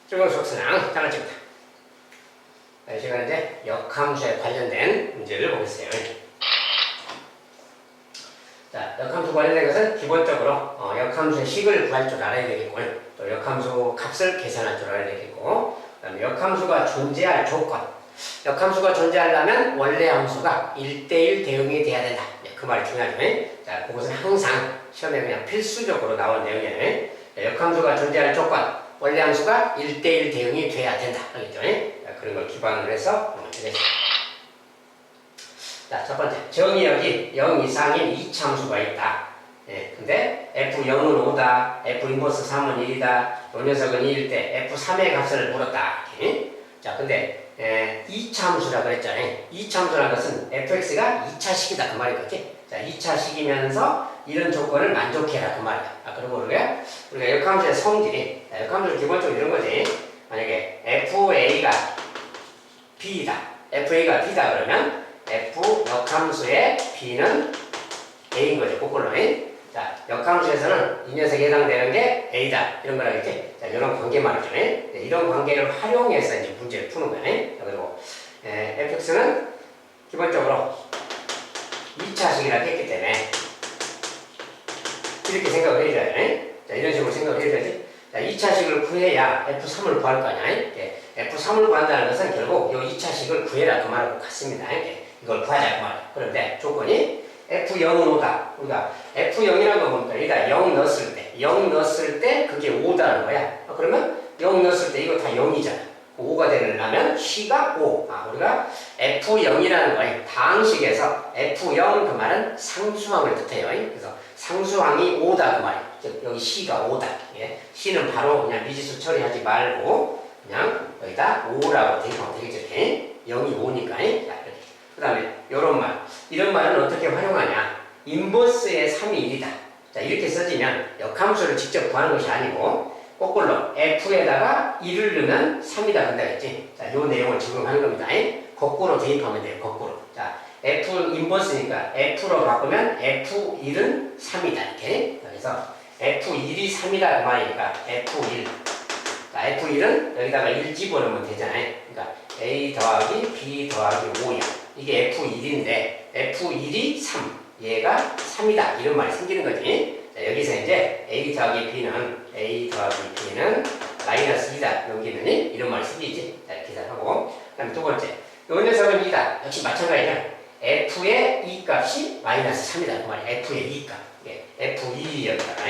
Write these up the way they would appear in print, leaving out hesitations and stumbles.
즐거운 수학습니다. 장난칩니다. 이 시간에 이제 역함수에 관련된 문제를 보겠어요. 자, 역함수 관련된 것은 기본적으로 역함수의 식을 구할 줄 알아야 되겠고요. 또 역함수 값을 계산할 줄 알아야 되겠고, 그 다음에 역함수가 존재할 조건. 역함수가 존재하려면 원래 함수가 1대1 대응이 돼야 된다. 그 말이 중요하죠. 자, 그것은 항상 시험에 그냥 필수적으로 나온 내용이에요. 역함수가 존재할 조건. 원래 함수가 1대1 대응이 돼야 된다. 알겠죠? 그런 걸 기반으로 해서 되겠습니다. 자, 첫 번째. 정의역이 0 이상인 이차함수가 있다. 근데 F0은 5다, F 인버스 3은 1이다, 요 녀석은 2일 때 F3의 값을 물었다. 자, 근데 2차 함수라 그랬잖아요. 2차 함수라는 것은 fx가 2차식이다 그 말이겠지. 자, 2차식이면서 이런 조건을 만족해라 그 말이야. 그리고 우리가 역함수의 성질이, 역함수는 기본적으로 이런 거지. 만약에 fa가 b다, fa가 b다 그러면 f 역함수의 b는 a인 거죠. 거꾸로. 자, 역함수에서는 이 녀석에 해당되는 게 a다 이런 거라겠지. 자, 이런 관계 말이죠. 이런 관계를 활용해서 이제 문제를 푸는 거예요. 그리고 fx는 기본적으로 2차식이라고 했기 때문에 이렇게 생각을 해줘야 돼. 자, 이런 식으로 생각을 해줘야지. 자, 2차식을 구해야 f3을 구할 거 아니야. f3을 구한다는 것은 결국 이 2차식을 구해라 그 말하고 같습니다. 이걸 구하자 그 말이야. 그런데 조건이 F0은 5다. 우리가 F0이라는 거 뭡니까? 여기다 0 넣었을 때, 0 넣었을 때 그게 5다는 거야. 그러면 0 넣었을 때 이거 다 0이잖아. 5가 되려면 C가 5. 우리가 F0이라는 거예요. 다항식에서 F0 그 말은 상수항을 뜻해요. 그래서 상수항이 5다 그 말이에요. 즉 여기 C가 5다. C는 바로 그냥 미지수 처리하지 말고 그냥 여기다 5라고 대입하면 되겠죠. 0이 5니까. 그 다음에 요런 말, 이런 말은 어떻게 활용하냐. 인버스의 3이 1이다. 자, 이렇게 써지면 역함수를 직접 구하는 것이 아니고 거꾸로 f에다가 1을 넣으면 3이다 된다겠지. 자, 요 내용을 적용하는 겁니다. 거꾸로 대입하면 돼요. 거꾸로. 자, f 인버스니까 f로 바꾸면 f1은 3이다 이렇게. 그래서 f1이 3이다 그 말이니까 f1. 자, f1은 여기다가 1 집어넣으면 되잖아요. 그러니까 a 더하기 b 더하기 5야. 이게 F1인데 F1이 3, 얘가 3이다 이런 말이 생기는 거지. 자, 여기서 이제 A 더하기 B는 마이너스 2다 여기는 이런 말이 생기지. 자, 계산하고. 그 다음에 두 번째, 요 녀석은 2다. 역시 마찬가지야. F의 E 값이 마이너스 3이다 그 말이야. F의 E 값. F2였다.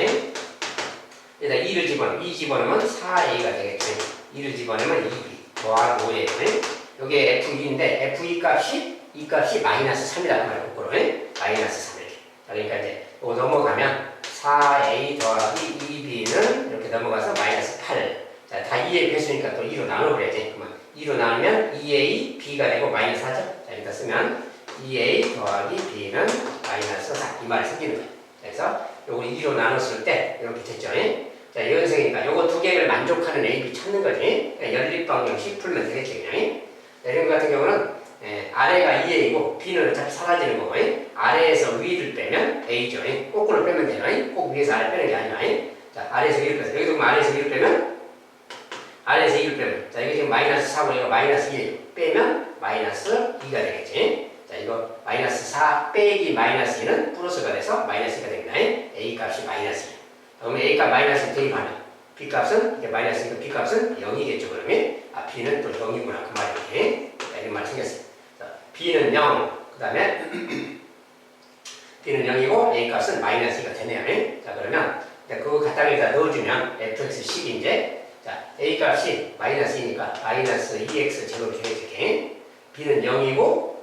여기다 2를 집어넣으면 2 집어넣으면 4A가 되겠지. 2를 집어넣으면 2B 더하기 5A. 요게 F2인데 F2 값이 이 값이 마이너스 3이라고 말해요. 거꾸로. 마이너스 3 이렇게. 그러니까 이제 이거 넘어가면 4a 더하기 2b는 이렇게 넘어가서 마이너스 8. 자, 다 2의 배수니까 또 2로 나눠버려야지. 그러면 2로 나누면 2a b가 되고 마이너스 4죠. 자, 여기다 쓰면 2a 더하기 b는 마이너스 4. 이 말이 생기는 거예요. 그래서 요거 2로 나눴을 때 이렇게 됐죠. 자, 이 녀석이니까 요거 두 개를 만족하는 a, b 찾는 거지. 연립방정식 풀면 되겠지. 그냥. 이런 거 같은 경우는 아래가 2a이고 b는 어차피 사라지는 거고 아래에서 위를 빼면 a죠. 거꾸로 빼면 되나? 꼭 위에서 아래 빼는 게 아니라. 자, 아래에서 1을 빼서 여기도 아래에서 1을 빼면 아래에서 1을 빼면 자, 이게 지금 마이너스 4고 이거 마이너스 1 빼면 마이너스 2가 되겠지. 자, 이거 마이너스 4 빼기 마이너스 2는 플러스가 돼서 마이너스 2가 됩니다. a 값이 마이너스 2. 그러면 a 값 마이너스 2 대입하면 b 값은 이게 마이너스 2고 b 값은 0이겠죠. 그러면 b는 또 0이구나 그 말이지. 이런 말이 생겼어요. b는 0, 그 다음에 b는 0이고 a 값은 마이너스 2가 되네요. 자, 그러면 그거 갖다가 넣어주면 fx 10인데 자, a 값이 마이너스 2니까 마이너스 2x 제곱이 되겠지. b는 0이고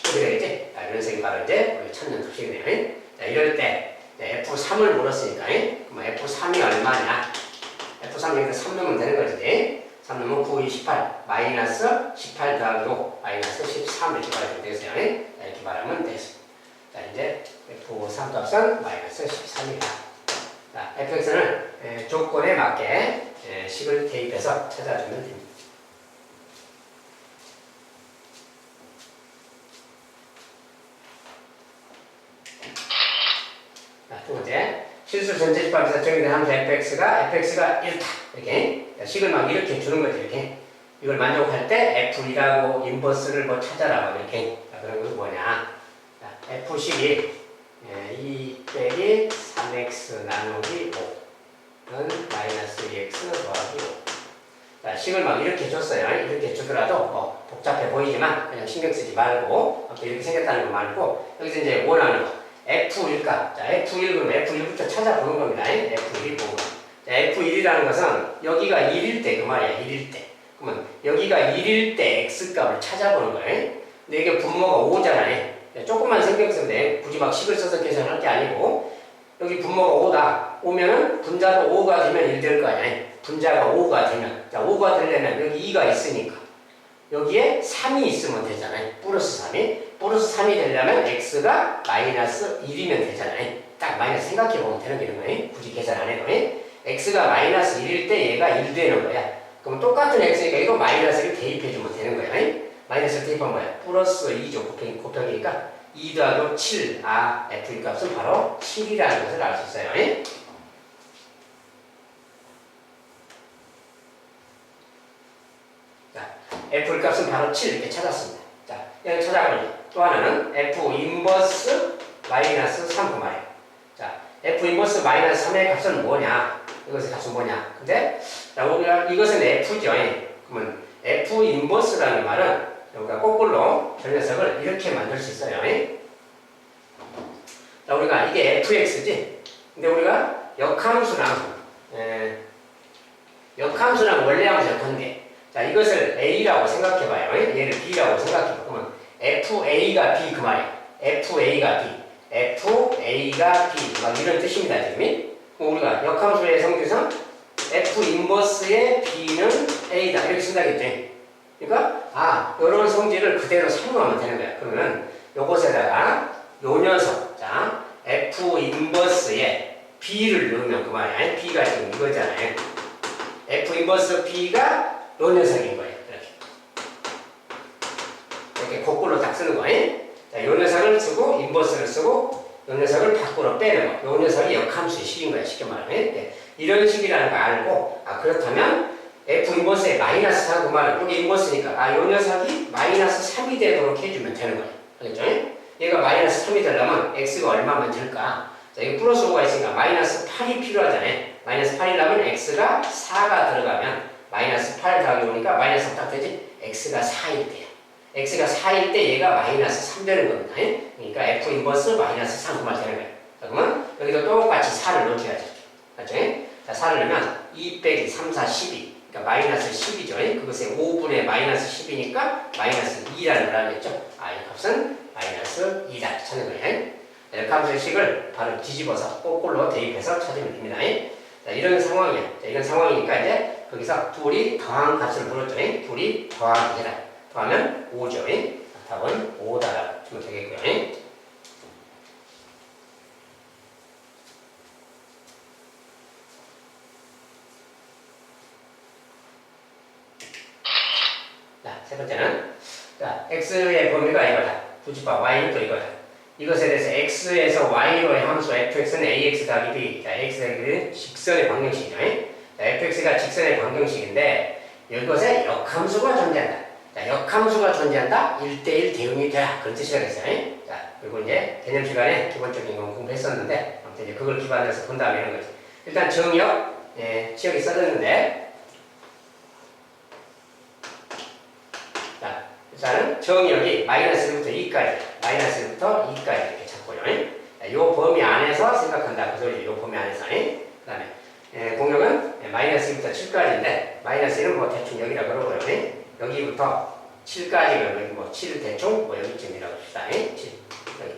이렇게 되겠지. 자, 이런 식이 바로 이제 우리 찾는 수식이네요. 자, 이럴 때 f3을 물었으니까 그럼 f3이 얼마냐? f3 여기서 3 넣으면 되는 거지. 3 넣으면 9, 2, 18, 마이너스 18 더하기 5, 마이너스 13 이렇게 말하면 되겠어요. 이렇게 말하면 되겠습니다. 자, 이제 F3 값은 마이너스 13이다. 자, fx는 조건에 맞게 식을 대입해서 찾아주면 됩니다. 자, 두 번째. 실수 전체집합에서 정의된 함수 fx가 1다. 이렇게. 식을 막 이렇게 주는 거죠. 이렇게. 이걸 만족할 때 F1하고 인버스를 뭐 찾아라. 뭐 이렇게. 자, 그런 건 뭐냐. 자, F12 2 빼기 3x 나누기 5는 마이너스 2x 더하기 5. 자, 식을 막 이렇게 줬어요. 이렇게 주더라도 복잡해 보이지만 그냥 신경 쓰지 말고 이렇게 생겼다는 거 말고 여기서 이제 원하는 거 F1값. 자, F1 그러면 F1부터 찾아보는 겁니다. F1 보고. 자, F1이라는 것은 여기가 1일 때 그 말이야. 1일 때. 그러면 여기가 1일 때 X값을 찾아보는 거예요. 근데 이게 분모가 5잖아요. 조금만 신경 쓰면 돼. 굳이 막 식을 써서 계산할 게 아니고 여기 분모가 5다. 오면은 분자도 5가 되면 1 될 거 아니야. 분자가 5가 되면. 자, 5가 되려면 여기 2가 있으니까 여기에 3이 있으면 되잖아요. 플러스 3이. 플러스 3이 되려면 X가 마이너스 1이면 되잖아요. 딱 마이너스 생각해보면 되는 게 있는 거예요. 굳이 계산 안 해도. X가 마이너스 1일 때 얘가 1 되는 거야. 그럼 똑같은 X니까 이거 마이너스를 대입해주면 되는 거야. 마이너스를 대입하면 뭐야? 플러스 2죠. 곱하기니까 2 더하기 7. 아, F 값은 바로 7이라는 것을 알 수 있어요. 자, F 값은 바로 7 이렇게 찾았습니다. 자, 여기 찾아보니 또 하나는 F 인버스 마이너스 3 그 말이에요. 자, F 인버스 마이너스 3의 값은 뭐냐? 이것의 값은 뭐냐? 근데 자, 우리가 이것은 F죠. 그러면 F 인버스라는 말은 우리가 거꾸로 저 녀석을 이렇게 만들 수 있어요. 자, 우리가 이게 fx지. 근데 우리가 역함수랑 원래함수의 관계. 자, 이것을 a라고 생각해봐요. 얘를 b라고 생각해봐. 그러면 fa가 b 그 말이야. fa가 b, fa가 b 막 이런 뜻입니다. 지금. 우리가 역함수의 성질상 f 인버스의 b는 a다 이렇게 쓴다겠지. 그러니까 이런 성질을 그대로 사용하면 되는 거야. 그러면 요것에다가 요 녀석, 자, F 인버스에 B를 넣으면 그 말이야. B가 지금 이거잖아요. F 인버스 B가 요 녀석인 거예요. 이렇게 거꾸로 딱 쓰는 거예요. 자, 요 녀석을 쓰고 인버스를 쓰고 요 녀석을 밖으로 빼는 거. 요 녀석이 역함수의 식인 거야. 쉽게 말하면. 네. 이런 식이라는 거 알고 그렇다면 F 인버스에 마이너스 4 그 말은 여기 인버스니까 요 녀석이 마이너스 3이 되도록 해주면 되는 거예요. 알겠죠? 얘가 마이너스 3이 되려면 x가 얼마면 될까? 자, 이거 플러스 5가 있으니까 마이너스 8이 필요하잖아요. 마이너스 8이라면 x가 4가 들어가면 마이너스 8 더하기 오니까 마이너스 3 딱 되지? x가 4일 때야. x가 4일 때 얘가 마이너스 3 되는 겁니다. 그러니까 f 인버스 마이너스 3 그 말 되는 거예요. 자, 그러면 여기도 똑같이 4를 넣어줘야죠. 맞죠? 자, 4를 넣으면 2 빼기 3, 4, 12. 그러니까 마이너스 10이죠. 그것의 5분의 마이너스 10이니까 마이너스 2라는 걸 알겠죠? 이 값은 마이너스 2다 찾는 거예요. 역함수의 식을 바로 뒤집어서 거꾸로 대입해서 찾으면 됩니다. 자, 이런 상황이야. 자, 이런 상황이니까 이제 거기서 둘이 더한 값을 물었죠. 둘이 더하기 해라. 더하면 5죠. 답은 5다라고 주면 되겠고요. 자, 세 번째는 자, x의 범위가 이거다. 부집합 y는 또 이거다. 이것에 대해서 x에서 y로의 함수 fx는 ax 더하기 b. 자, x는 직선의 방정식이죠. 자, fx가 직선의 방정식인데 이것에 역함수가 존재한다. 자, 역함수가 존재한다. 1대1 대응이 되라. 그런 뜻이라겠어요. 자, 그리고 이제 개념 시간에 기본적인 건 공부했었는데 아무튼 이제 그걸 기반으로 해서 본 다음에 이런 거지. 일단 정역, 지역이 써졌는데 일단은 정역이 마이너스 1부터 2까지, 마이너스 1부터 2까지 이렇게 잡고요. 이 범위 안에서 생각한다. 그 소리죠. 이 범위 안에서. 그 다음에 공역은 마이너스 1부터 7까지인데 마이너스 1은 뭐 대충 여기라고 그러고요. 여기부터 7까지가 여기 뭐 7 대충 뭐 여기쯤이라고 합시다. 7. 여기.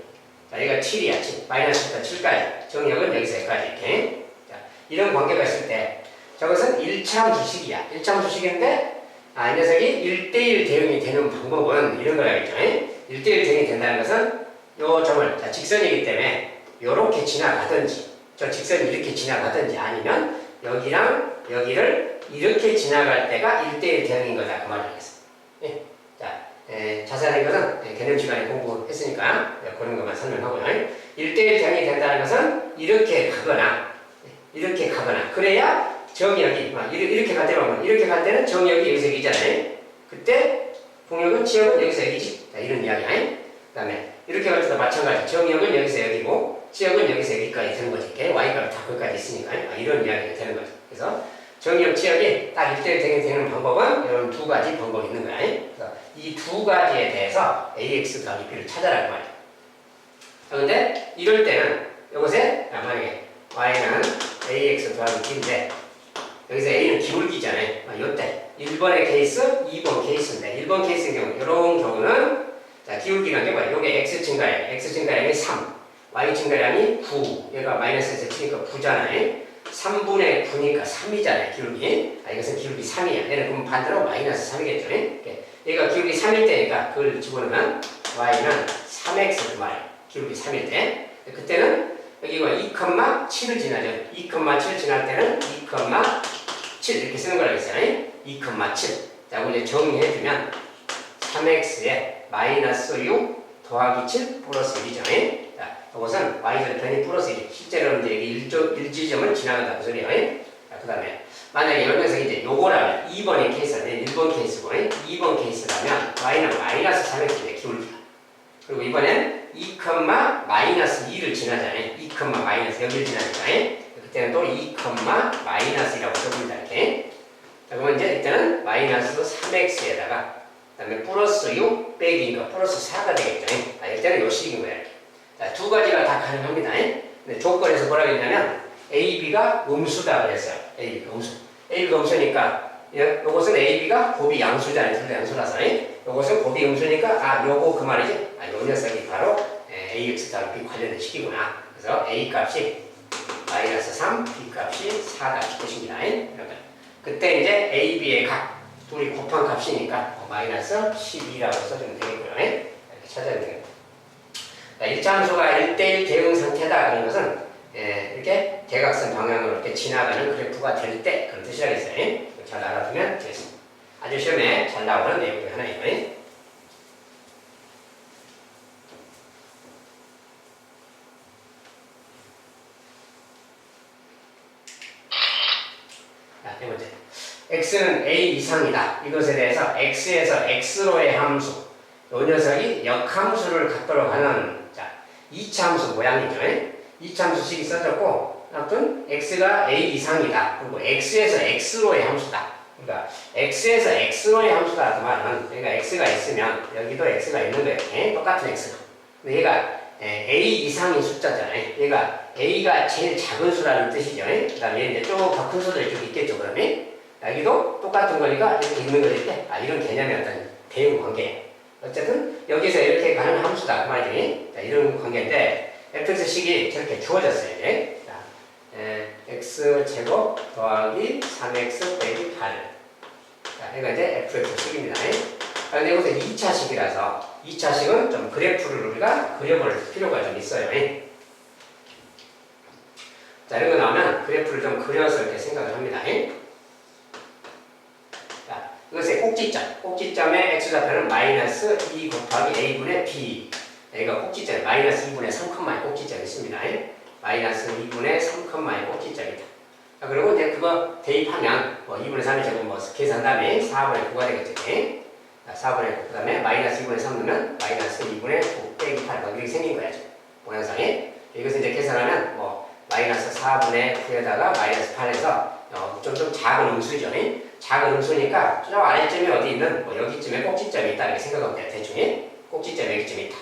자, 여기가 7이야. 7. 마이너스 1부터 7까지. 정역은 여기서 여기까지 이렇게. 자, 이런 관계가 있을 때 저것은 1차함수식이야. 1차함수식인데 이 녀석이 1대1 대응이 되는 방법은 이런 거라겠죠. 1대1 대응이 된다는 것은 요 점을, 자, 직선이기 때문에 요렇게 지나가든지, 저 직선이 이렇게 지나가든지 아니면 여기랑 여기를 이렇게 지나갈 때가 1대1 대응인 거다. 그 말을 하겠습니다. 자, 자세한 것은 개념 시간에 공부했으니까 그런 것만 설명하고요. 1대1 대응이 된다는 것은 이렇게 가거나, 그래야 정역이 이렇게 갈 때만 이렇게 갈 때는 정역이 여기서 여기잖아요. 그때 동역은 지역은 여기서 여기지. 자, 이런 이야기야. 그 다음에 이렇게 갈 때도 마찬가지. 정역은 여기서 여기고 지역은 여기서 여기까지 되는 거지. Y값이 다 거기까지 있으니까 이런 이야기가 되는 거죠. 그래서 정역 지역이 딱 1대1 되는 방법은 이런 두 가지 방법이 있는 거야. 그래서 이 두 가지에 대해서 AX 더하기 B를 찾아라는 말이야. 그런데 이럴 때는 이것에 만약에 Y는 AX 더하기 B인데 여기서 A는 기울기잖아요. 요때 1번의 케이스, 2번 케이스인데 1번 케이스의 경우 이런 경우는 자, 기울기라는 게 뭐야? 요게 X 증가량, X 증가량이 3, Y 증가량이 9. 얘가 마이너스에서 치니까 9잖아요. 3분의 9니까 3이잖아요. 기울기. 이것은 기울기 3이야. 얘는 그럼 반대로 마이너스 3이겠죠. 얘가 기울기 3일 때니까 그걸 집어넣으면 Y는 3X 그 말이야. 기울기 3일 때. 그때는 여기가 2,7을 지나죠. 2,7 지날 때는 2,7 이렇게 쓰는 거라고 했잖아요. 2,7. 자, 이제 정리해주면 3x에 마이너스 6 더하기 7 플러스 1이죠. 자, 이것은 y절편이 플러스 1. 실제로는 이제 여기 1지점을 지나간다는 소리예요. 자, 그 다음에 만약에 이런 녀석이 이제 요거라면 2번의 케이스라면 1번 케이스고 2번 케이스라면 y는 마이너스 3x의 기울기다. 그리고 이번엔 2, 마이너스 2를 지나잖아요. 2, 마이너스 여기를 지나니까 그때는 또 2, 마이너스라고 써줍니다. 이렇게. 자, 그러면 이제 이때는 마이너스 3x에다가 그다음에 플러스 6 빼기니까 플러스 4가 되겠죠. 이때는 요 식인 거예요. 자, 두 가지가 다 가능합니다. 근데 조건에서 뭐라고 했냐면 A, B가 음수다 그랬어요. A, B가 음수. A, B가 음수니까 요것은 A, B가 곱이 양수잖아요. 둘 다 양수라서. 요것은 곱이 음수니까 요거 그 말이지. 요 녀석이 바로 AX 더하기 B 관련된 식이구나. 그래서 A 값이 마이너스 3, B 값이 4다 이 뜻입니다. 그때 이제 A, B의 값 둘이 곱한 값이니까 마이너스 12라고 써주면 되겠고요. 이렇게 찾아야 되겠고. 1차 함수가 1대1 대응 상태다 그런 것은 이렇게 대각선 방향으로 이렇게 지나가는 그래프가 될 때 그런 뜻이라겠어요. 잘 알아두면 되겠습니다. 아주 시험에 잘 나오는 내용 중 하나예요. 자, 네 번째. x는 a 이상이다. 이것에 대해서 x에서 x로의 함수, 이 녀석이 역함수를 갖도록 하는 자, 2차 함수 모양이죠. 2차 함수식이 써졌고 아무튼 x가 a 이상이다. 그리고 x에서 x로의 함수다. 그러니까 x에서 x로의 함수다. 그 말은 여기가 x가 있으면 여기도 x가 있는 거예요. 똑같은 x가. 근데 얘가 a 이상인 숫자잖아요. 얘가 a가 제일 작은 수라는 뜻이죠. 그 다음에 이제 좀 더 큰 수들이 좀 있겠죠. 그러면 여기도 똑같은 거니까 이렇게 있는 거일 때 이런 개념의 어떤 대응 관계예요. 어쨌든 여기서 이렇게 가는 함수다. 그 말이지. 자, 이런 관계인데 fx식이 저렇게 주어졌어요. 이제. 자, x제곱 더하기 3x 빼기 8. 자, 이거 이제 fx식입니다. 그런데 이것은 2차식이라서 2차식은 좀 그래프를 우리가 그려볼 필요가 좀 있어요. 자, 이런 거 나오면 그래프를 좀 그려서 이렇게 생각을 합니다. 자, 이것의 꼭지점의 x좌표는 마이너스 2 곱하기 a분의 b. 여기가 꼭지점, 마이너스 2분의 3,의 꼭지점이 있습니다. 마이너스 2분의 3,의 꼭지점이다. 자, 그리고 이제 그거 대입하면 2분의 3이 제곱 계산 다음에 4분의 9가 되겠죠. 자, 4분의 9, 그 다음에 마이너스 2분의 3 넣으면 마이너스 2분의 9 빼기 8. 이렇게 생긴 거야, 지금. 모양상에. 이것을 이제 계산하면 마이너스 4분의 9에다가 마이너스 8에서 좀 작은 음수죠. 작은 음수니까 저 아래쯤에 어디 있는 여기쯤에 꼭지점이 있다 이렇게 생각하면 돼요. 대충 꼭지점이 여기쯤에 있다.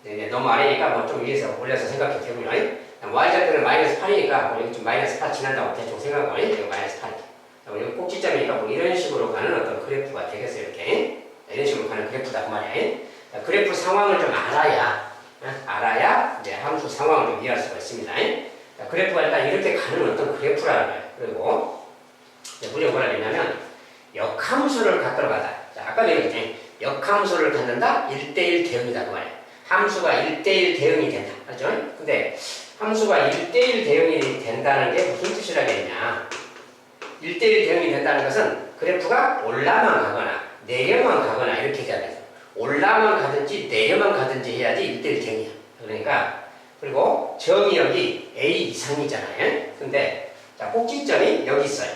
이제 너무 아래니까 좀 위에서 올려서 생각해도 되고요. y좌표는 마이너스 8이니까 여기쯤 마이너스 8 지난다고 대충 생각하면 여기 마이너스 8이다. 여기 꼭지점이니까 이런 식으로 가는 어떤 그래프가 되겠어요. 이렇게 이런 식으로 가는 그래프다 그 말이에요. 그래프 상황을 좀 알아야 이제 함수 상황을 좀 이해할 수가 있습니다. 자, 그래프가 일단 이렇게 가는 어떤 그래프라는 거예요. 그리고 우리가 뭐라 했냐면 역함수를 갖도록 하다. 자, 아까 얘기했지. 역함수를 갖는다? 1대1 대응이다 그 말이에요. 함수가 1대1 대응이 된다. 맞죠? 근데 함수가 1대1 대응이 된다는 게 무슨 뜻이라겠냐? 1대1 대응이 된다는 것은 그래프가 올라만 가거나 내려만 가거나 이렇게 해야 돼요. 올라만 가든지 내려만 가든지 해야지 1대1 대응이야. 그러니까 그리고 점이 여기 A 이상이잖아요. 근데 자, 꼭지점이 여기 있어요.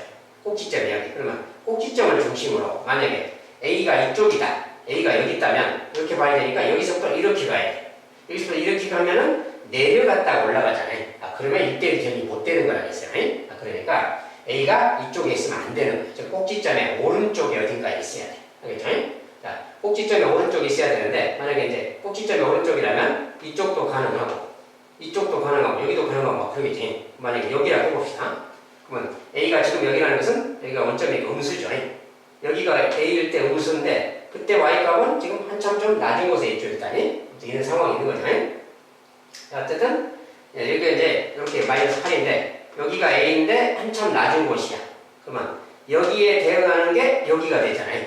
꼭지점 이야기. 그러면 꼭지점을 중심으로 만약에 A가 이쪽이다. A가 여기 있다면 이렇게 봐야 되니까 여기서부터 이렇게 가야 돼. 여기서부터 이렇게 가면은 내려갔다가 올라가잖아요. 그러면 1대1 대응이 못 되는 거라겠어요. 그러니까 A가 이쪽에 있으면 안 되는 거예요. 즉 꼭지점의 오른쪽에 어딘가에 있어야 돼. 알겠죠? 자, 꼭지점의 오른쪽에 있어야 되는데 만약에 이제 꼭지점의 오른쪽이라면 이쪽도 가능하고 이쪽도 가능하고 여기도 가능하고 그러겠지. 만약에 여기라고 해봅시다. 그러면 A가 지금 여기라는 것은 여기가 원점이니까 음수죠. 여기가 A일 때 음수인데 그때 Y값은 지금 한참 좀 낮은 곳에 있죠. 일단이 이런 상황이 있는 거죠. 어쨌든 여기가 이제 이렇게 마이너스 8인데 여기가 A인데 한참 낮은 곳이야. 그러면 여기에 대응하는 게 여기가 되잖아요.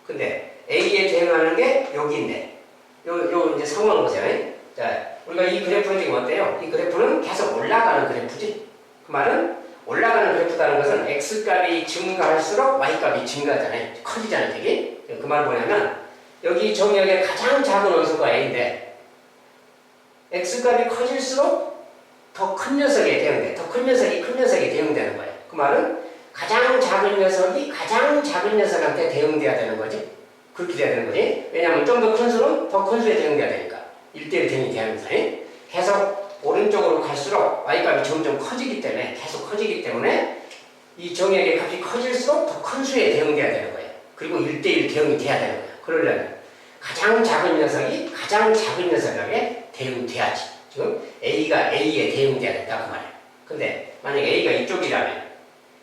근데 A에 대응하는 게 여기인데 요 이제 상황을 보세요. 자, 우리가 이 그래프는 지금 어때요? 이 그래프는 계속 올라가는 그래프지. 그 말은 올라가는 그래프라는 것은 X값이 증가할수록 Y값이 증가하잖아요. 커지잖아요, 되게. 그 말은 뭐냐면 여기 정역의 가장 작은 원소가 A인데 X값이 커질수록 더 큰 녀석에 대응돼. 더 큰 녀석이 큰 녀석에 대응되는 거예요. 그 말은 가장 작은 녀석이 가장 작은 녀석한테 대응돼야 되는 거지. 그렇게 돼야 되는 거지. 왜냐하면 좀 더 큰 수는 더 큰 수에 대응돼야 되니까. 1대1 대응이 돼야면서 계속 오른쪽으로 갈수록 Y값이 점점 커지기 때문에 계속 커지기 때문에 이 정역의 값이 커질수록 더 큰 수에 대응돼야 되는 거예요. 그리고 1대1 대응이 돼야 되는 거예요. 그러려면 가장 작은 녀석이 가장 작은 녀석에게 대응돼야지. 지금 A가 A에 대응돼야 된다 그 말이에요. 근데 만약에 A가 이쪽이라면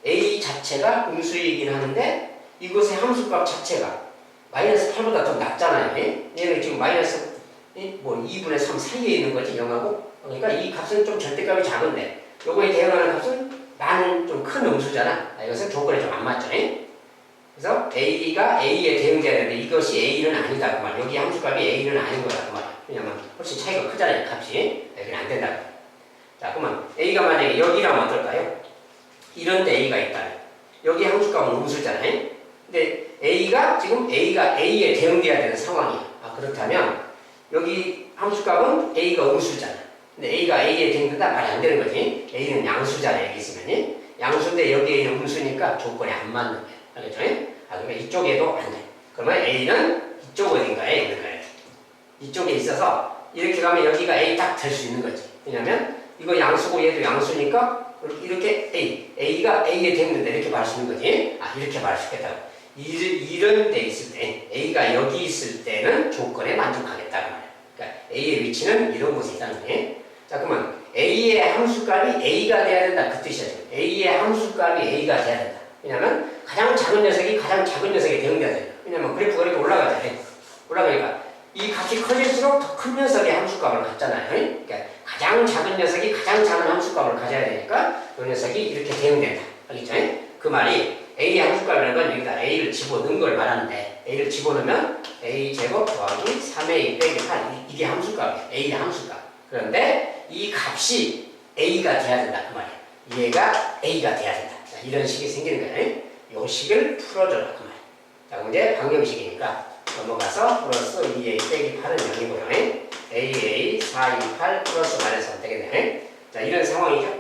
A 자체가 음수이긴 하는데 이것의 함수값 자체가 마이너스 8보다 더 낮잖아요. 얘는 지금 마이너스 2분의 3 사이에 있는 거지 0하고. 그러니까 이 값은 좀 절대값이 작은데 요거에 대응하는 값은 나는 좀 큰 음수잖아. 이것은 조건에 좀 안 맞죠. 그래서 A가 A에 대응돼야 되는데 이것이 A는 아니다 그 말. 여기 함수값이 A는 아닌 거다 그 말. 왜냐면 훨씬 차이가 크잖아요 값이. 여기는 안 된다. 자 그러면 A가 만약에 여기라면 어떨까요? 이런 데 A가 있다면 여기 함수값은 음수잖아요. 근데 지금 A가 A에 대응돼야 되는 상황이야. 그렇다면 여기 함수값은 A가 음수잖아. 근데 A가 A에 대응된다 말이 안 되는 거지. A는 양수잖아 여기 있으면. 양수인데 여기 A는 음수니까 조건이 안 맞는 거야. 알겠죠? 그러면 이쪽에도 안 돼. 그러면 A는 이쪽 어딘가에 있는 거야. 이쪽에 있어서 이렇게 가면 여기가 A 딱 될 수 있는 거지. 왜냐면 이거 양수고 얘도 양수니까 이렇게 A가 A에 대응된다 이렇게 말할 수 있는 거지. 이렇게 말할 수 있겠다고. 이런 데 있을 때 A가 여기 있을 때는 조건에 만족하겠다 그 말이야. 그러니까 A의 위치는 이런 곳에 있다는 거예요. 자 그러면 A의 함수값이 A가 돼야 된다 그 뜻이야. A의 함수값이 A가 돼야 된다. 왜냐면 가장 작은 녀석이 가장 작은 녀석에 대응돼야 돼. 왜냐면 그래프가 이렇게 올라가잖아요. 올라가니까 이 값이 커질수록 더 큰 녀석의 함수값을 갖잖아요. 그러니까 가장 작은 녀석이 가장 작은 함수값을 가져야 되니까 이 녀석이 이렇게 대응된다. 알겠죠? 그 말이 A의 함수값이라는 건 여기다 A를 집어넣은 걸 말하는데 A를 집어넣으면 A제곱 더하기 3A 빼기 8 이게 함수값이에요. A의 함수값. 그런데 이 값이 A가 돼야 된다. 그 말이에요. 얘가 A가 돼야 된다. 자, 이런 식이 생기는 거예요. 이 식을 풀어줘라. 그 말이에요. 자, 그럼 이제 방정식이니까 넘어가서 플러스 2A 빼기 8은 0이고요. AA 4, 2, 8 플러스 마이너스 하면 되겠네. 자, 이런 상황이죠.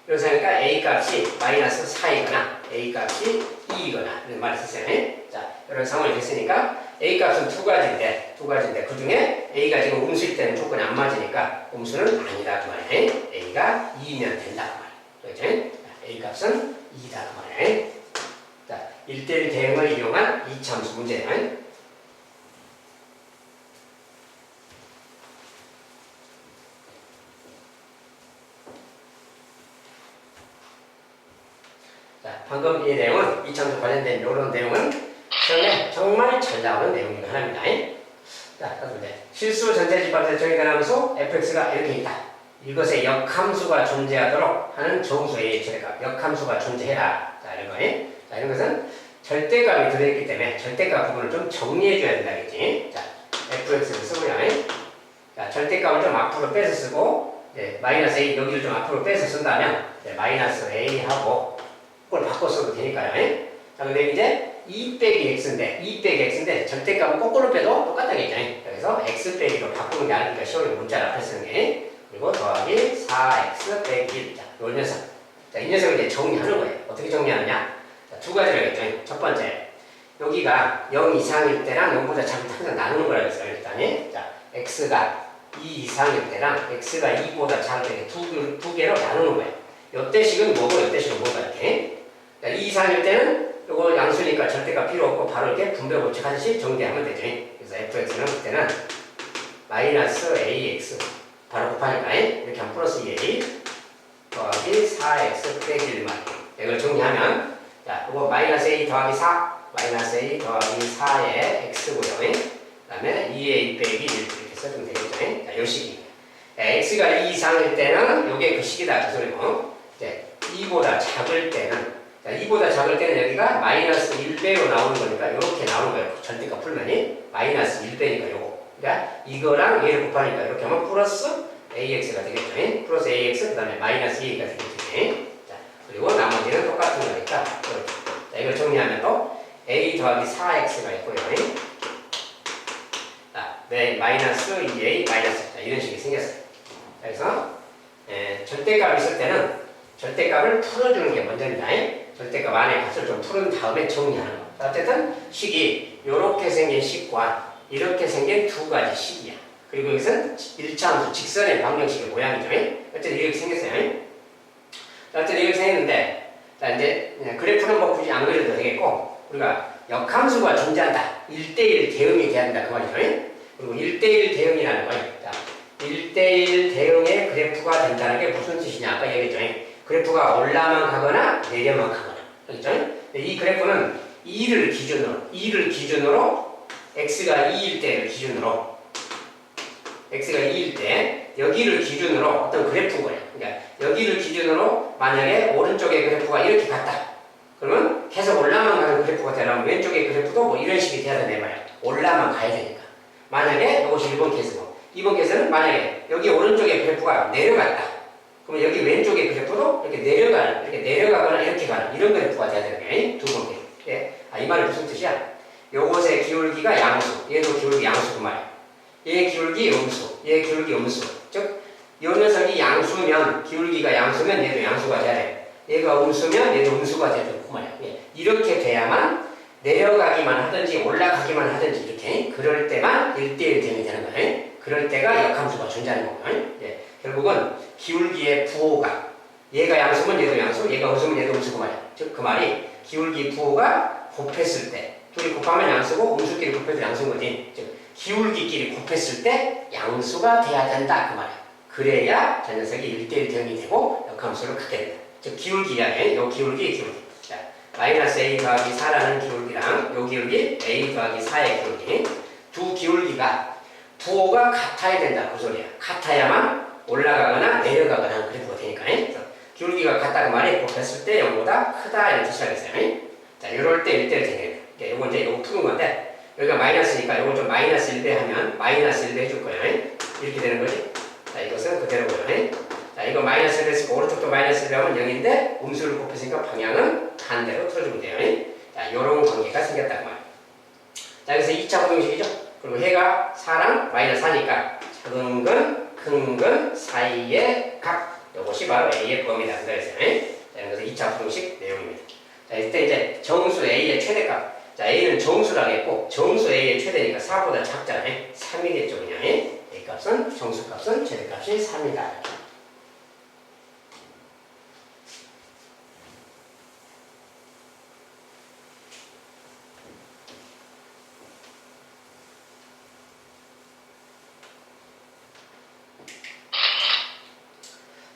이런 상황이니까 A 값이 마이너스 4이거나 A 값이 2이거나 이런 말을 썼어요. 자, 이런 상황이 됐으니까 A 값은 두 가지인데 그 중에 A가 지금 음수일 때는 조건이 안 맞으니까 음수는 아니다 그 말이에요. A가 2면 된다 그 말이에요. 그렇죠? A 값은 2다 그 말이에요. 자, 1대1 대응을 이용한 이차함수 문제예요. 자, 방금 이 내용은 이차함수 관련된 이런 내용은 시험에 정말 잘 나오는 내용 중 하나입니다. 자, 그런데 실수 전체집합에서 정의된 함수 fx가 이렇게 있다. 이것의 역함수가 존재하도록 하는 정수 A의 최대값, 역함수가 존재해라. 자, 이런 거예요. 자, 이런 것은 절대값이 들어있기 때문에 절대값 부분을 좀 정리해줘야 된다겠지. 자, fx를 쓰고요. 자, 절대값을 좀 앞으로 빼서 쓰고, 마이너스 A 여기를 좀 앞으로 빼서 쓴다면, 마이너스 A하고 그걸 바꿔 써도 되니까요. 자, 근데 이제 2 빼기 x인데 절대값은 거꾸로 빼도 똑같다겠죠. 그래서 x 빼기로 바꾸는 게 아니니까 시험에 문자를 앞에 쓰는 게. 그리고 더하기 4x 빼기 1. 자, 이 녀석. 자, 이 녀석을 이제 정리하는 거예요. 어떻게 정리하느냐? 자, 두 가지를 했죠. 첫 번째, 여기가 0 이상일 때랑 0보다 작을 때 항상 나누는 거라고 했어요. 일단은. 자, x가 2 이상일 때랑 x가 2보다 작을 때 두 개로 나누는 거예요. 요때 식은 뭐고 요때 식은 뭐가 이렇게. 자, 2 이상일 때는 요거 양수니까 절대값 필요 없고 바로 이렇게 분배 법칙하듯이 정리하면 되죠. 그래서 fx는 그때는 마이너스 ax 바로 곱하니까 이렇게 하면 플러스 2a 더하기 4x 빼기 1만 이걸 정리하면 자, 이거 마이너스 a 더하기 4 마이너스 a 더하기 4의 x고요. 그 다음에 2a 빼기 1 이렇게 써주면 되겠죠. 자, 요 식입니다. x가 2 이상일 때는 요게 그 식이다 그 소리고 이제 2보다 작을 때는 자, 2보다 작을 때는 여기가 마이너스 1배로 나오는 거니까 이렇게 나오는 거예요. 절대값 풀면이 마이너스 1배니까 요거 그러니까 이거랑 얘를 곱하니까 이렇게 하면 플러스 AX가 되겠죠. 플러스 AX 그 다음에 마이너스 2가 되겠죠. 자, 그리고 나머지는 똑같은 거니까 자, 이걸 정리하면 또 A 더하기 4X가 있고요. 자, 네, 마이너스 2A 마이너스 자, 이런 식이 생겼어요. 그래서 절대값이 있을 때는 절대값을 풀어주는 게 먼저입니다. 절대값 안에 값을 좀 풀은 다음에 정리하는 거. 자, 어쨌든 식이 이렇게 생긴 식과 이렇게 생긴 두 가지 식이야. 그리고 이것은 1차 함수 직선의 방정식의 모양이죠. 어쨌든 이렇게 생겼어요. 자, 어쨌든 이렇게 생겼는데 자, 이제 그래프는 뭐 굳이 안 그려도 되겠고 우리가 역함수가 존재한다. 1대1 대응이 돼야 한다. 그 말이죠. 그리고 1대1 대응이라는 거예요. 자, 1대1 대응의 그래프가 된다는 게 무슨 뜻이냐. 아까 얘기했죠. 그래프가 올라만 가거나 내려만 가거나. 그렇죠? 이 그래프는 2를 기준으로 x가 2일 때를 기준으로 x가 2일 때 여기를 기준으로 어떤 그래프인 거예요. 그러니까 여기를 기준으로 만약에 오른쪽의 그래프가 이렇게 갔다. 그러면 계속 올라만 가는 그래프가 되려면 왼쪽의 그래프도 뭐 이런 식이 돼야 되는 말이야. 올라만 가야 되니까. 만약에 이것이 1번 케이스고 2번 케이스는 만약에 여기 오른쪽의 그래프가 내려갔다. 그러면 여기 왼쪽의 그래프도 이렇게 내려가거나 이렇게 가는 이런 그래프가 돼야 되는 거예요. 두 번 케이스. 예. 아, 이 말이 무슨 뜻이야? 요것의 기울기가 양수, 얘도 기울기 양수 그 말이야. 얘 기울기 음수, 얘 기울기 음수. 즉, 요 녀석이 양수면, 기울기가 양수면 얘도 양수가 돼야 돼. 얘가 음수면 얘도 음수가 돼야 되고 그 말이야. 예. 이렇게 돼야만 내려가기만 하든지 올라가기만 하든지 이렇게 그럴 때만 1대1 대응이 되는 거예요. 그럴 때가 역함수가 존재하는 거고요. 예. 결국은 기울기의 부호가 얘가 양수면 얘도 양수, 얘가 음수면 얘도 음수 그 말이야. 즉, 그 말이 기울기 부호가 곱했을 때 둘이 곱하면 양수고 음수끼리 곱해도 양수인 거지. 즉 기울기끼리 곱했을 때 양수가 돼야 된다 그 말이야. 그래야 저 녀석이 1대1 대응이 되고 역함수를 갖게 된다. 즉 기울기야. 요 기울기. 자, 마이너스 a 더하기 4라는 기울기랑 요 기울기 a 더하기 4의 기울기 두 기울기가 부호가 같아야 된다 그 소리야. 같아야만 올라가거나 내려가거나 하는 그래프가 되니까. 그래서 기울기가 같다 그 말이 곱했을 때 0보다 크다 이런 뜻이라겠어요. 자, 이럴 때 1대1 대응이 돼. 요거 이제 요거 푸는 건데 여기가 마이너스니까 요거 좀 마이너스 1배 하면 마이너스 1배 해줄 거예요. 이렇게 되는 거지. 자, 이것은 그대로고요. 자, 이거 마이너스 1배 했으니까 오른쪽도 마이너스 1배 하면 0인데 음수를 곱했으니까 방향은 반대로 틀어주면 돼요. 자, 요런 관계가 생겼단 말이에요. 자, 여기서 2차 부등식이죠. 그리고 해가 4랑 마이너스 4니까 작은 근, 큰 근 사이의 각 요것이 바로 A의 범위다. 그래서 자, 이것은 2차 부등식 내용입니다. 자, 이때 이제 정수 A의 최대값. 자, A는 정수라고 했고, 정수 A의 최대니까 4보다 작잖아요. 3이겠죠, 그냥. A 값은, 정수값은, 최대값이 3이다.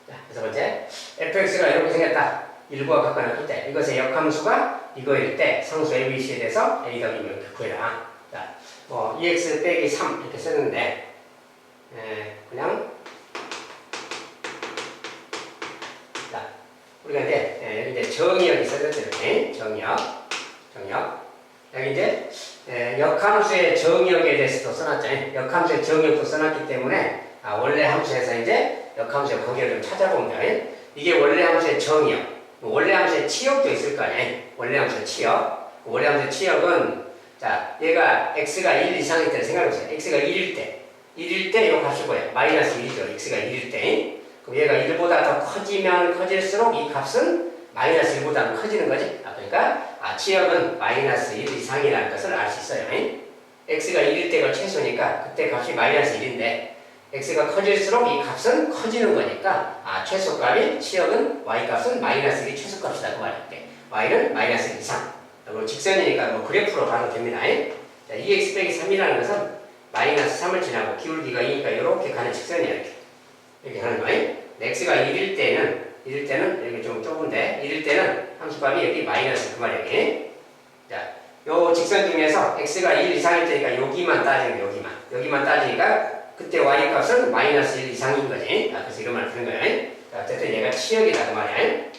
자, 그래서 번째, fx가 이렇게 생겼다. 1부와 가까운 때 이것의 역함수가 이거일 때 상수 ABC에 대해서 A 더하기 이렇게 구해라. 자, 뭐 2x 빼기 3 이렇게 썼는데 그냥 자, 우리가 이제 여기 이제 정의역이 써졌죠. 이렇게 정의역 여기 이제 역함수의 정의역에 대해서도 써놨죠. 역함수의 정의역도 써놨기 때문에 원래 함수에서 이제 역함수의 관계를 좀 찾아보면 돼요. 이게 원래 함수의 정의역. 원래 함수의 치역도 있을 거 아니에요. 원래 함수의 치역. 원래 함수의 치역은 자, 얘가 x가 1 이상일 때를 생각해보세요. x가 1일 때. 1일 때 이거 값이 뭐예요? 마이너스 1이죠. x가 1일 때. 그럼 얘가 1보다 더 커지면 커질수록 이 값은 마이너스 1보다는 커지는 거지. 그러니까 치역은 마이너스 1 이상이라는 것을 알 수 있어요. x가 1일 때가 최소니까 그때 값이 마이너스 1인데 x가 커질수록 이 값은 커지는 거니까 최소값이 치역은 y 값은 마이너스 1이 최소값이다 그 말이야. y는 마이너스 1 이상. 그리고 직선이니까 뭐 그래프로 봐도 됩니다. 자, 2x 빼기 3이라는 것은 마이너스 3을 지나고 기울기가 2니까 이렇게 가는 직선이야. 이렇게 가는 거예요. x가 1일 때는 여기 좀 좁은데 1일 때는 함수값이 여기 마이너스 그 말이야. 자, 요 직선 중에서 x가 1 이상일 때니까 여기만 따지면 여기만 따지니까 그때 y 값은 마이너스 1 이상인 거지. 그래서 이런 말을 드는 거예요. 자, 어쨌든 얘가 치역이다 그 말이야.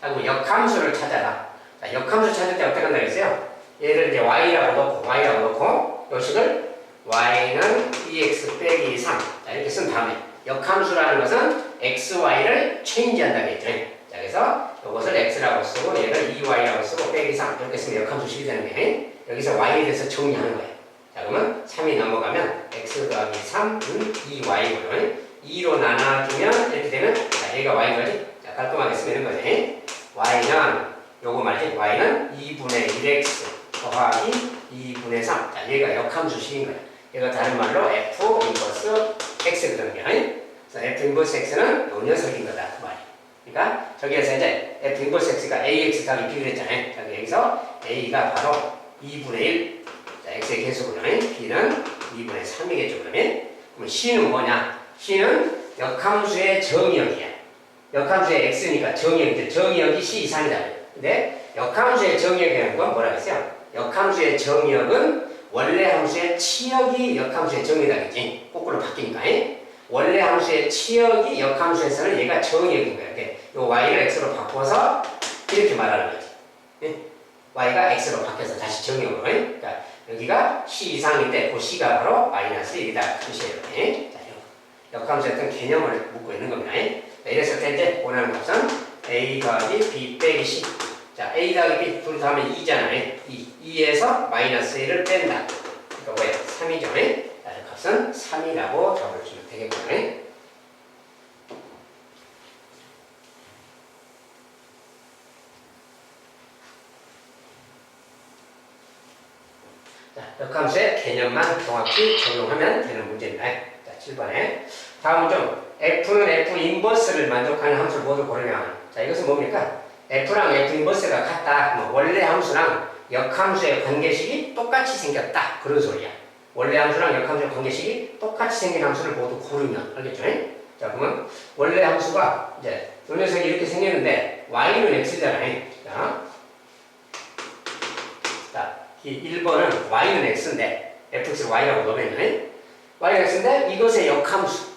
자, 그럼 역함수를 찾아라. 자, 역함수 찾을 때 어떻게 한다 그랬어요? 얘를 이제 y라고 놓고 요식을 y는 2x 빼기 3 자, 이렇게 쓴 다음에 역함수라는 것은 xy를 체인지한다고 했죠. 자, 그래서 이것을 x라고 쓰고 얘를 2y라고 쓰고 빼기 3 이렇게 쓰면 역함수식이 되는 거예요. 여기서 y에 대해서 정리하는 거예요. 자, 그러면 3이 넘어가면 x 더하기 3은 2y고요. 2로 나눠주면 이렇게 되면 자, 얘가 y인 거지. 자, 깔끔하게 쓰면 거지. y는 요거 말이지. y는 2분의 1x 더하기 2분의 3. 자, 얘가 역함수식인 거야. 얘가 다른 말로 f 인버스 x 그러는 거야. 그래서 f 인버스 x는 요 녀석인 거다 그 말이야. 그러니까 저기에서 이제 f 인버스 x가 ax 더하기 b 그랬잖아요. 자, 여기서 a가 바로 2분의 1. 자, x의 개수구나. b는 2분의 3이겠죠 그러면. 그럼 c는 뭐냐? c는 역함수의 정의역이야. 역함수의 x니까 정의역이죠. 정의역이 c 이상이다. 근데 역함수의 정의역이라는 건 뭐라고 했어요? 역함수의 정의역은 원래 함수의 치역이 역함수의 정의역이지. 거꾸로 바뀌니까. 원래 함수의 치역이 역함수에서는 얘가 정의역인 거야. 요 y를 x로 바꿔서 이렇게 말하는 거지. y가 x로 바뀌어서 다시 정의역으로. 그러니까 여기가 c 이상인데 그 c가 바로 마이너스 1이다. 그 뜻이에요. 자, 역함수의 어떤 개념을 묻고 있는 겁니다. 이랬을 때 이제 원하는 값은 a 더하기 b 빼기 c. 자, a 더하기 b 둘 다 하면 2잖아요. 2에서 마이너스 1을 뺀다. 그러니까 뭐야? 3이죠. 자, 값은 3이라고 적어주면 되겠고요. 자, 역함수의 개념만 정확히 적용하면 되는 문제입니다. 자, 7번에 다음은 좀 f는 f 인버스를 만족하는 함수를 모두 고르면 자, 이것은 뭡니까? f랑 f 인버스가 같다. 뭐 원래 함수랑 역함수의 관계식이 똑같이 생겼다. 그런 소리야. 원래 함수랑 역함수의 관계식이 똑같이 생긴 함수를 모두 고르면 알겠죠? 자, 그러면 원래 함수가 이제 이 녀석이 이렇게 생겼는데 y는 x잖아요. 자, 이 1번은 y는 x인데 fx를 y라고 넣으면 y는 x인데 이것의 역함수.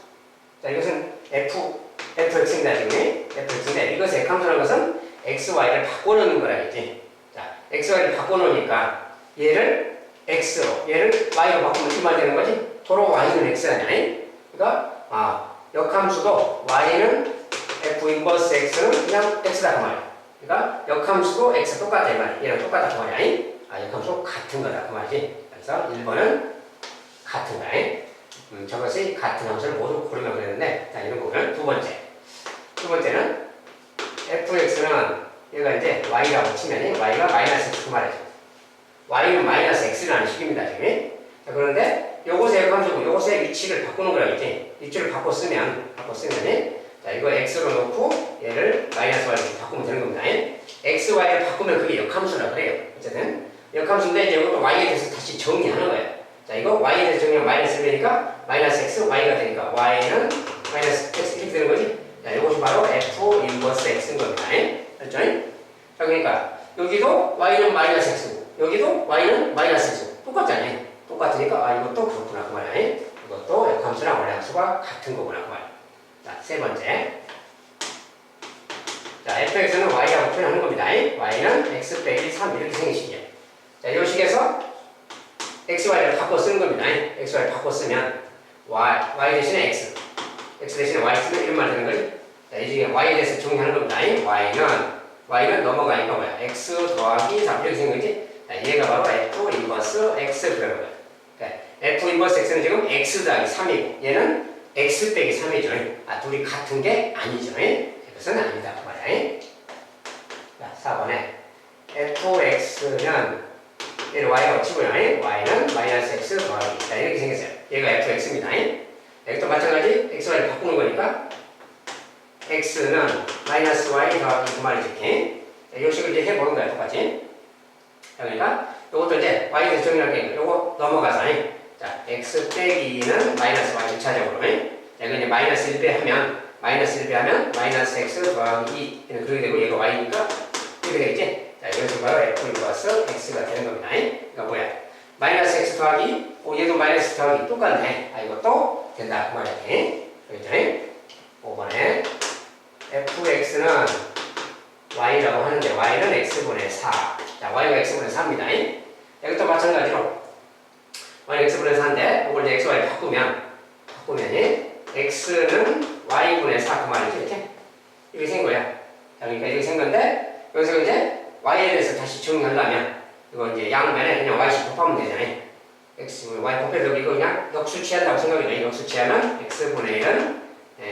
자, 이것은 fx입니다. 지금 fx인데 이것의 역함수라는 것은 xy를 바꿔놓는 거라겠지. 자, xy를 바꿔놓으니까 얘를 x로, 얘를 y로 바꾸면 이 말 되는 거지? 도로 y는 x잖아. 그러니까 역함수도 y는 f 인버스 x는 그냥 x다 그 말이야. 그러니까 역함수도 x 똑같다 이 말이야. 얘랑 똑같다 그 말이야. 역함수 같은 거다 그 말이지. 그래서 1번은 같은 거야. 저것이 같은 함수를 모두 고르면 그랬는데, 자, 이런 거 보면 두 번째는 fx는 얘가 이제 y라고 치면 y가 마이너스 x 말이죠. y는 마이너스 x라는 식입니다, 지금. 자, 그런데 요것의 역함수고 요것의 위치를 바꾸는 거라겠지. 위치를 바꿔 쓰면 자, 이거 x로 놓고 얘를 마이너스 y로 바꾸면 되는 겁니다. x, y를 바꾸면 그게 역함수라 그래요. 어쨌든 역함수인데 이제 이것도 y에 대해서 다시 정리하는 거예요. 자, 이거 y에 대해서 정리하면 마이너스 1이니까 마이너스 x, y가 되니까 y는 마이너스 x 이렇게 되는 거지. 자, 이것이 바로 f 인버스 x인 겁니다. 알죠? 자, 그러니까 여기도 y는 마이너스 x고 여기도 y는 마이너스 x고 똑같잖아요. 똑같으니까 이것도 그렇구나 그 말이야. 이것도 역함수랑 원래 함수가 같은 거구나 그 말이야. 자, 세 번째. 자, fx는 y라고 표현하는 겁니다. y는 x 빼기 3 이렇게 생긴 식이에요. 자, 이 식에서 xy를 바꿔 쓰는 겁니다. xy를 바꿔 쓰면 y 대신에 x 대신에 y 쓰면 이런 말 되는 거지. 자, 이 중에 y에 대해서 정리하는 겁니다. y는 넘어가니까 뭐야? x 더하기 3 이렇게 생긴 거지. 자, 얘가 바로 f 인버스 x 그러는 거야. 그러니까 f 인버스 x는 지금 x 더하기 3이고 얘는 x 빼기 3이죠. 둘이 같은 게 아니죠. 그것은 아니다 그 말이야. 4번에 fx는 얘를 y라고 치고요. y는 마이너스 x 더하기. 자, 이렇게 생겼어요. 얘가 fx입니다. 여기도 마찬가지 xy를 바꾸는 거니까 x는 마이너스 y 더하기 그 말이지. 이 식을 이제 해보는 거야, 똑같이. 자, 그러니까 요것도 이제 y에서 정의할게. 요거 넘어가서 자, x 빼기는 마이너스 y 2차적으로. 자, 이거 이제 마이너스 1배 하면 마이너스 x 더하기 2는 그렇게 되고 얘가 y니까 이렇게 되겠지? 자, 이것이 바로 f 플러스 x가 되는 겁니다. 그러니까 뭐야? 마이너스 x 더하기, 얘도 마이너스 더하기 똑같네. 이것도 된다. 그 말이야. 그렇죠? 5번에 fx는 y라고 하는데 y는 x분의 4. 자, y가 x분의 4입니다. 여기도 마찬가지로 y는 x분의 4인데 이걸 이제 xy 바꾸면 x는 y분의 4 그 말이지. 이렇게 생긴 거야. 자, 그러니까 이렇게 생긴 건데 여기서 이제 y에 대해서 다시 정의하려면 이거 이제 양면에 그냥 y씩 곱하면 되잖아요. x분의 y 곱해서 이거 그냥 역수치한다고 생각해요. 역수치하면 x분의 1은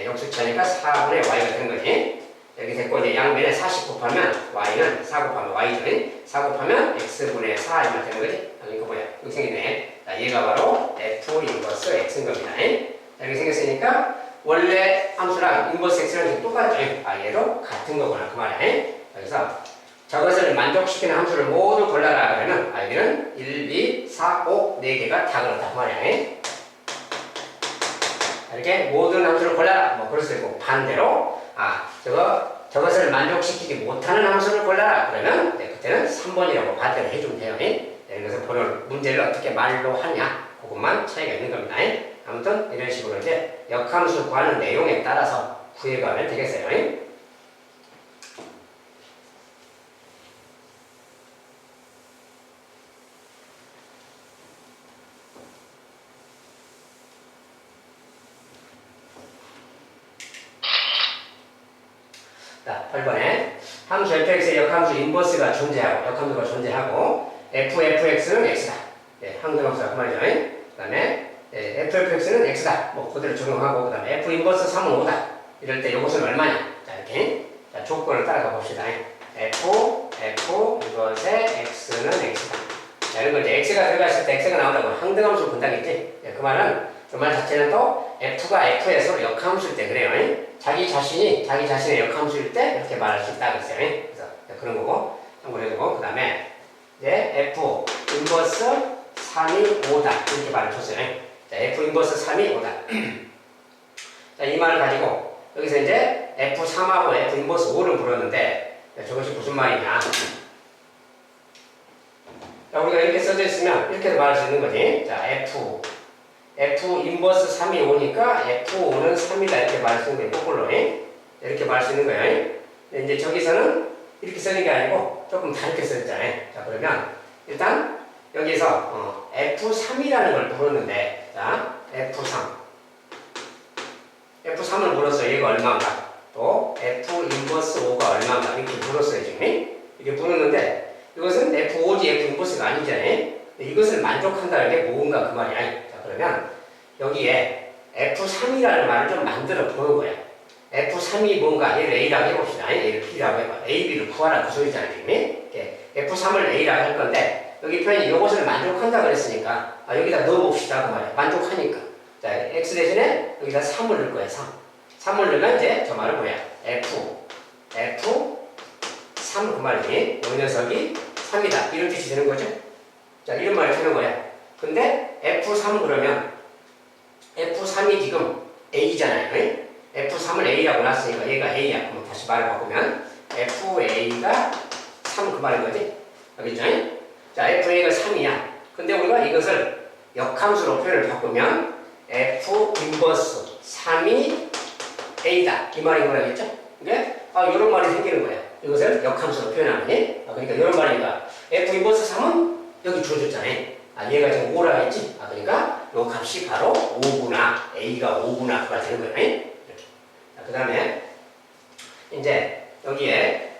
역수치하니까 4분의 y가 되는 거지. 여기 됐고 이제 양면에 40 곱하면 y는 4 곱하면 y죠. 4 곱하면 x분의 4 이만 되는 거지. 이거 뭐야? 이거 생기네. 자, 얘가 바로 f 인버스 x인 겁니다. 자, 이렇게 생겼으니까 원래 함수랑 인버스 x랑 똑같죠. 얘도 같은 거구나 그 말이야. 그래서 저것을 만족시키는 함수를 모두 골라라 그러면 여기는 1, 2, 4, 5 4개가 다 그렇다 그 말이야. 이렇게 모든 함수를 골라라 뭐 그럴 수 있고 반대로 저것을 만족시키지 못하는 함수를 골라라 그러면 그때는 3번이라고 반대로 해주면 돼요. 그래서 보는 문제를 어떻게 말로 하냐 그것만 차이가 있는 겁니다. 아무튼 이런 식으로 이제 역함수 구하는 내용에 따라서 구해가면 되겠어요. 자, 8번에 함수 fx의 역함수 인버스가 존재하고 역함수가 존재하고 fx는 x다. 항등함수가 그 말이죠. 그 다음에 fx는 x다. 뭐 그대로 적용하고 그 다음에 f 인버스 3은 5다. 이럴 때 이것은 얼마냐? 자, 이렇게 자, 조건을 따라가 봅시다. f 이것의 x는 x다. 자, 이런 걸 이제 x가 들어갔을 때 x가 나온다고 항등함수를 본다겠지? 그 말은 그 말 자체는 또 f가 f에서 역함수일 때 그래요. 자기 자신이 자기 자신의 역함수일 때 이렇게 말할 수 있다 그랬어요. 그래서 그런 거고 참고해두고 그 다음에 이제 f 인버스 3이 5다 이렇게 말을 줬어요. 자, f 인버스 3이 5다. 자, 이 말을 가지고 여기서 이제 f3하고 f 인버스 5를 물었는데 저것이 무슨 말이냐? 자, 우리가 이렇게 써져 있으면 이렇게 말할 수 있는 거지. 자, f 인버스 3이 5니까 f5는 3이다 이렇게 말할 수 있는 거예요. 거꾸로 이렇게 말할 수 있는 거예요. 이제 저기서는 이렇게 쓰는 게 아니고 조금 다르게 써있잖아요. 자, 그러면 일단 여기서 f3이라는 걸 물었는데 자, f3을 물었어요. 얘가 얼마인가? 또 f 인버스 5가 얼마인가? 이렇게 물었어요. 지금 이렇게 물었는데 이것은 f5지 f 인버스가 아니잖아요. 이것을 만족한다는 게 뭔가 그 말이야. 자, 그러면 여기에 f3이라는 말을 좀 만들어 보는 거야. f3이 뭔가 얘를 a라고 해봅시다. 얘를 b라고 해봐. a, b를 구하라 그 소리잖아요. f3을 a라고 할 건데 여기 표현이 이것을 만족한다 그랬으니까 여기다 넣어봅시다 그 말이야. 만족하니까. 자, x 대신에 여기다 3을 넣을 거야. 3을 넣으면 이제 저 말은 뭐야? f3 그 말이지. 이 녀석이 3이다 이런 뜻이 되는 거죠. 자, 이런 말이 되는 거야. 근데 f3 그러면 f3이 지금 a잖아요. f3을 a라고 놨으니까 얘가 a야. 그럼 다시 말을 바꾸면 fa가 3 그 말인 거지. 알겠죠? 자, fa가 3이야. 근데 우리가 이것을 역함수로 표현을 바꾸면 f 인버스 3이 a다. 이 말인 거라겠죠? 그러니까 이런 말이 생기는 거야. 이것을 역함수로 표현하면. 그러니까 이런 말이니까 f 인버스 3은 여기 주어졌잖아요. 얘가 지금 5라 했지? 그러니까 이 값이 바로 5구나. a가 5구나. 그가 되는 거예요. 이렇게. 그 다음에 이제 여기에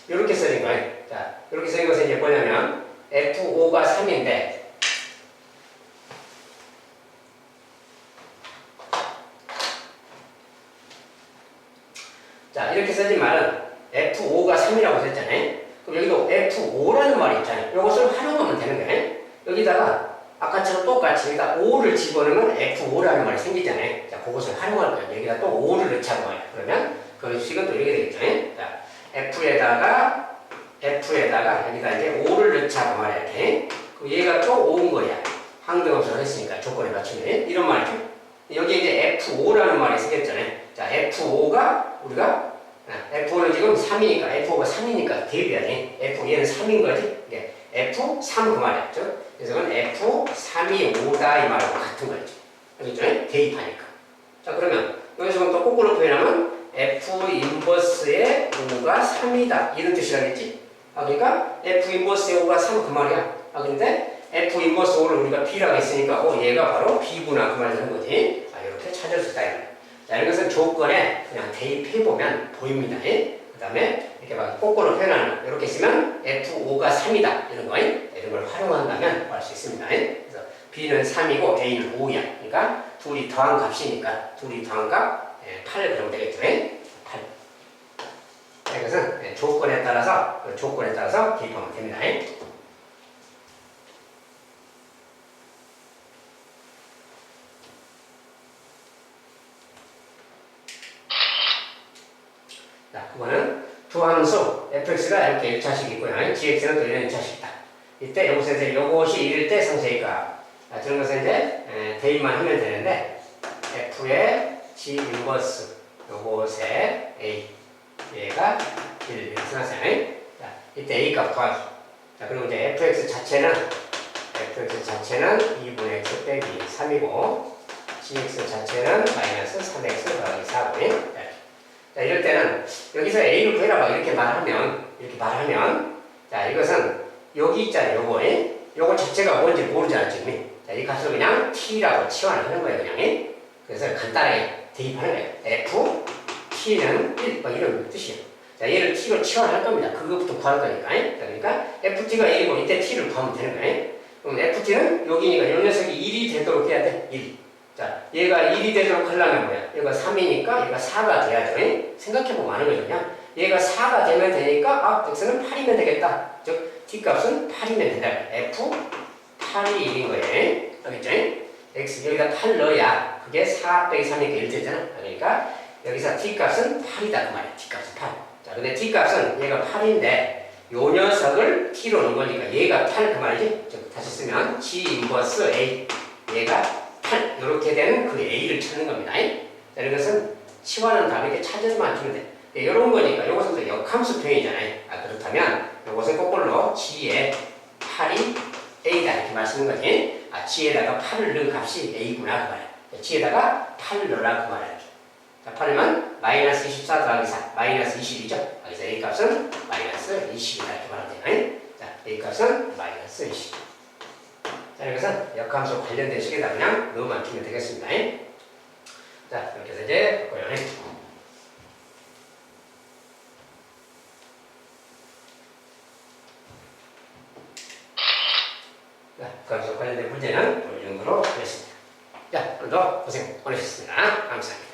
이렇게 쓰는 거예요. 자, 이렇게 쓰는 것은 이제 뭐냐면 f5가 3인데 자, 됐잖아요. 그럼 여기도 F5라는 말이 있잖아요. 이것을 활용하면 되는 거예요. 여기다가 아까처럼 똑같이 여기다 5를 집어넣으면 F5라는 말이 생기잖아요. 자, 그것을 활용할 거예요. 여기다 또 5를 넣자고 말이에요. 그러면 그 식은 또 이렇게 되겠죠. 자, F에다가 여기다 이제 5를 넣자고 말이야. 이렇게. 그럼 얘가 또 5인 거야. 항등함수를 했으니까 조건에 맞추면 이런 말이죠. 여기 이제 F5라는 말이 생겼잖아요. 자, F5가 우리가 F5는 지금 3이니까 F5가 3이니까 대입해야 돼. 얘는 3인 거지. 예. F3 그 말이었죠. 그래서 그건 F3이 5다 이 말하고 같은 거죠. 그렇죠? 대입하니까. 자, 그러면 여기서 또 거꾸로 표현하면 F 인버스의 5가 3이다 이런 뜻이라겠지. 아, 그러니까 F 인버스의 5가 3 그 말이야. 아, 근데 F 인버스 5를 우리가 B라고 했으니까 얘가 바로 B구나 그 말 되는 거지. 아, 이렇게 찾을 수 있다. 자, 이것은 조건에 그냥 대입해보면 보입니다. 그 다음에 이렇게 막 거꾸로 표현하는 거. 이렇게 쓰면 F5가 3이다. 이런 거. 이런 걸 활용한다면 할 수 있습니다. 그래서 B는 3이고 A는 5야. 그러니까 둘이 더한 값이니까 둘이 더한 값 8 그러면 되겠죠. 8. 자, 이것은 조건에 따라서 대입하면 됩니다. 자, 그거는 두 함수 fx가 이렇게 1차식 있고요. gx는 또 이런 1차식이다. 이때 여기서 이제 요것이 1일 때 상세니까 저런 것은 이제 대입만 하면 되는데 f의 g 인버스 요것에 a 얘가 1 이렇게 생각하세요. 자, 이때 a 값 구하기. 자, 그리고 이제 fx 자체는 2분의 x 빼기 3이고 gx 자체는 마이너스 3x 더하기 4고. 자, 이럴 때는 여기서 A를 구해라 막 이렇게 말하면 자, 이것은 여기 있잖아요. 요거 자체가 뭔지 모르잖아 지금. 자, 이 값을 그냥 T라고 치환을 하는 거예요. 그냥. 그래서 간단하게 대입하는 거예요. F, T는 1, 막 이런 뜻이에요. 자, 얘를 T로 치환할 겁니다. 그것부터 구할 거니까. 그러니까 FT가 1이고 이때 T를 구하면 되는 거예요. 그럼 FT는 여기니까 이 녀석이 1이 되도록 해야 돼. 1. 자, 얘가 1이 되도록 하려면 뭐야? 얘가 3이니까 얘가 4가 돼야죠. 생각해보면 아는 거죠. 그냥 얘가 4가 되면 되니까 x는 8이면 되겠다. 즉 t값은 8이면 된다. f 8이 1인 거예요. 알겠죠? x 여기다 8 넣어야 그게 4 빼기 3이니까 1 되잖아. 그러니까 여기서 t값은 8이다 그 말이야. t값은 8. 자, 근데 t값은 얘가 8인데 요 녀석을 t로 넣은 거니까 얘가 8 그 말이지. 즉 다시 쓰면 g 인버스 a 얘가 8 이렇게 되는 그 a를 찾는 겁니다. 자, 이것은 치환한 다음에 이렇게 찾아서만 주면 돼. 이런 거니까 이것은 또 역함수 표현이잖아요. 그렇다면 이것은 거꾸로 g에 8이 a다 이렇게 말씀하는 거지. g에다가 8을 넣은 값이 a구나 그 말이야. g에다가 8을 넣으라 그 말이야. 자, 8이면 마이너스 24 더하기 4 마이너스 20이죠. 그래서 a 값은 마이너스 20이다 이렇게 말하면 돼요. 자, a 값은 마이너스 20. 자, 이것은 역함수 관련된 식에다 그냥 넣어만 주면 되겠습니다. 자, 이렇게 해서 이제 바꿔요. 자, 역함수 관련된 문제는 이 정도로 하겠습니다. 자, 오늘도 고생 많으셨습니다. 감사합니다.